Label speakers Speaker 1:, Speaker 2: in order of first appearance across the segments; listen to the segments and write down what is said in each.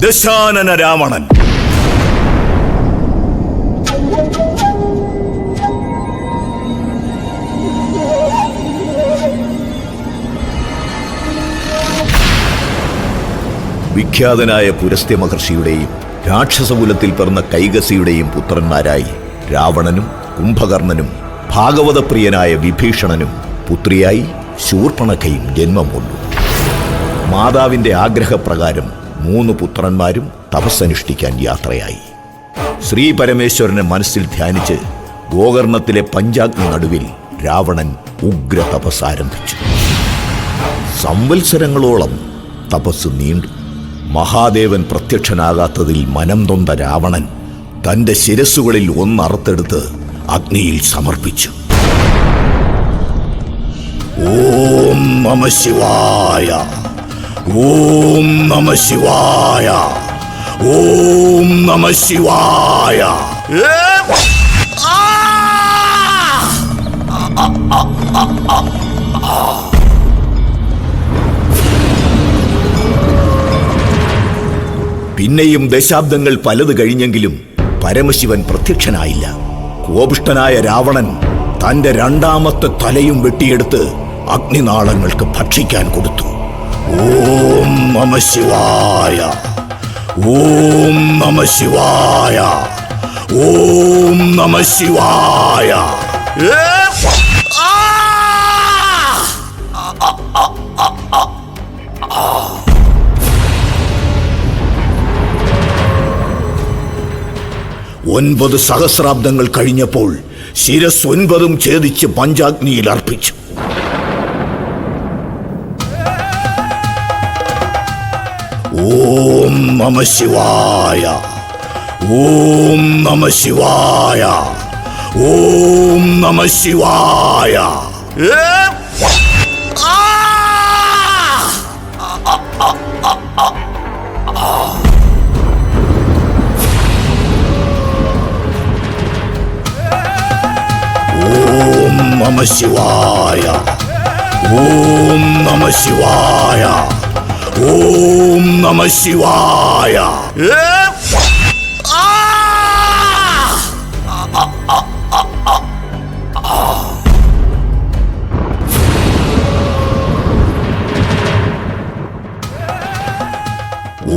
Speaker 1: ദശാനന രാവണൻ. വിഖ്യാതനായ പുരസ്ത്യ മഹർഷിയുടെയും രാക്ഷസകുലത്തിൽ പിറന്ന കൈകസിയുടെയും പുത്രന്മാരായി രാവണനും കുംഭകർണനും ഭാഗവതപ്രിയനായ വിഭീഷണനും പുത്രിയായി ശൂർപ്പണഖയും ജന്മം കൊണ്ടു. മാതാവിന്റെ ആഗ്രഹപ്രകാരം 3 പുത്രന്മാരും തപസ്സനുഷ്ഠിക്കാൻ യാത്രയായി. ശ്രീ പരമേശ്വരനെ മനസ്സിൽ ധ്യാനിച്ച് ഗോകർണത്തിലെ പഞ്ചാഗ്നി നടുവിൽ രാവണൻ ഉഗ്ര തപസ് ആരംഭിച്ചു. സംവത്സരങ്ങളോളം തപസ് നീണ്ടു. മഹാദേവൻ പ്രത്യക്ഷനാകാത്തതിൽ മനം നൊന്ത രാവണൻ തന്റെ ശിരസ്സുകളിൽ ഒന്നറുത്തെടുത്ത് അഗ്നിയിൽ സമർപ്പിച്ചു. ഓം നമഃ ശിവായ, ഓം നമഃ ശിവായ, ഓം നമഃ ശിവായ. പിന്നെയും ദശാബ്ദങ്ങൾ പലത് കഴിഞ്ഞെങ്കിലും പരമശിവൻ പ്രത്യക്ഷനായില്ല. കോപിഷ്ഠനായ രാവണൻ തന്റെ 2ാമത്തെ തലയും വെട്ടിയെടുത്ത് അഗ്നിനാളങ്ങൾക്ക് ഭക്ഷിക്കാൻ കൊടുത്തു. ഓം നമഃ ശിവായ, ഓം നമഃ ശിവായ, ഓം നമഃ ശിവായ. 9 സഹസ്രാബ്ദങ്ങൾ കഴിഞ്ഞപ്പോൾ ശിരസ് 9 ഛേദിച്ച് പഞ്ചാഗ്നിയിൽ അർപ്പിച്ചു. ഓം നമഃ ശിവായ, ഓം നമഃ ശിവായ, ഓം നമഃ ശിവായ. ഓം നമഃ ശിവായ, ഓം നമഃ ശിവായ, ഓം നമഃ ശിവായ.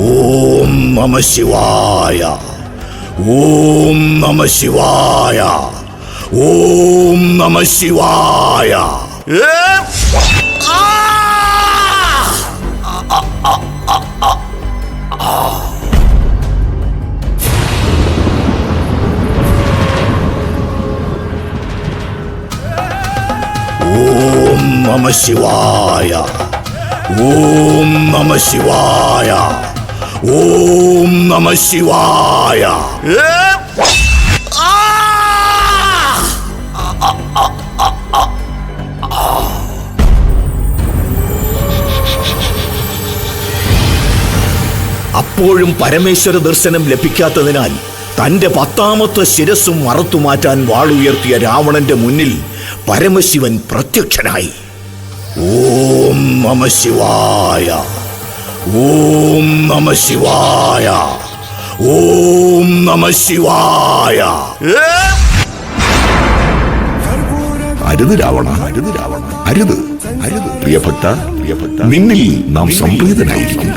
Speaker 1: ഓം നമഃ ശിവായ, ഓം നമഃ ശിവായ, ഓം നമഃ ശിവായ. ഓം നമഃ ശിവായ, ഓം നമഃ ശിവായ, ഓം നമഃ ശിവായ. അപ്പോഴും പരമേശ്വര ദർശനം ലഭിക്കാത്തതിനാൽ തന്റെ 10ാമത്തെ ശിരസ്സും മറത്തുമാറ്റാൻ വാളുയർത്തിയ രാവണന്റെ മുന്നിൽ പരമശിവൻ പ്രത്യക്ഷനായി. ഓം നമഃ ശിവായ, ഓം നമഃ ശിവായ, ഓം നമഃ ശിവായ.
Speaker 2: അരുത് രാവണ, അരുത് രാവണ, അരുത്, അരുത്. പ്രിയപ്പെട്ട നിന്നിൽ നാം സംപ്രീതനായിരിക്കും.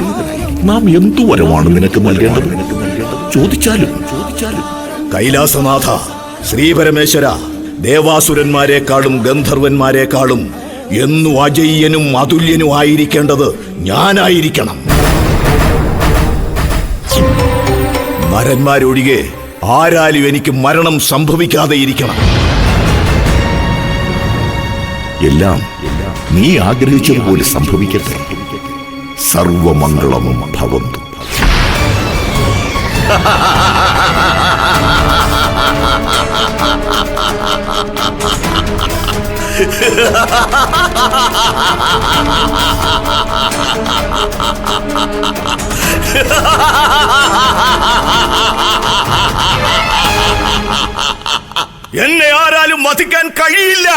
Speaker 2: നാം എന്തു വരമാണ് നിനക്ക് നൽകേണ്ടത്? ചോദിച്ചാലും.
Speaker 1: കൈലാസനാഥ, ശ്രീപരമേശ്വര, ദേവാസുരന്മാരെക്കാളും ഗന്ധർവന്മാരെക്കാളും എന്നു അജയ്യനും അതുല്യനും ആയിരിക്കേണ്ടത് ഞാനായിരിക്കണം. നരന്മാരൊഴികെ ആരാലും എനിക്ക് മരണം സംഭവിക്കാതെ ഇരിക്കണം.
Speaker 2: എല്ലാം നീ ആഗ്രഹിച്ചതുപോലെ സംഭവിക്കട്ടെ. സർവമംഗളം ഭവന്തു.
Speaker 1: എന്നെ ആരാലും വധിക്കാൻ കഴിയില്ല.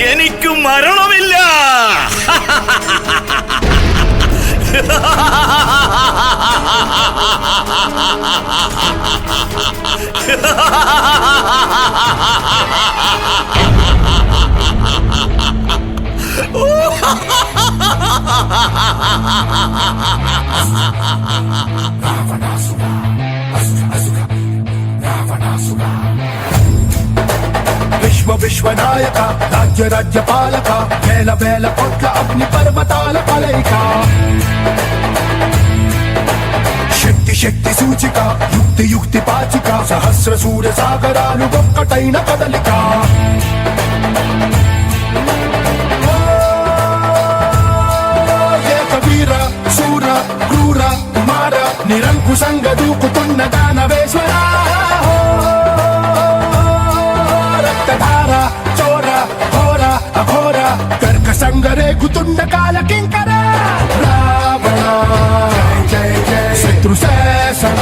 Speaker 1: എനിക്ക് മരണമില്ല.
Speaker 3: విశ్వ విశ్వనాయక రాజ్య రాజ్య పాలక వేల వేల కోట్ల అగ్ని పర్వతాల కలయిక శక్తి శక్తి సూచిక యుక్తి యుక్తి పాచిక సహస్ర సూర్య సాగరాలు ఒక్కటైన కదలిక ఏకవీర శూర క్రూర కుమార నిరంకుశంగా దూకుతున్న దానవేశ్వర రక్తధార చోర ఘోర అఘోర కర్కసంగ రేగుతుండ కాల కింకర రావణ జయ జయ శత్రు శాసన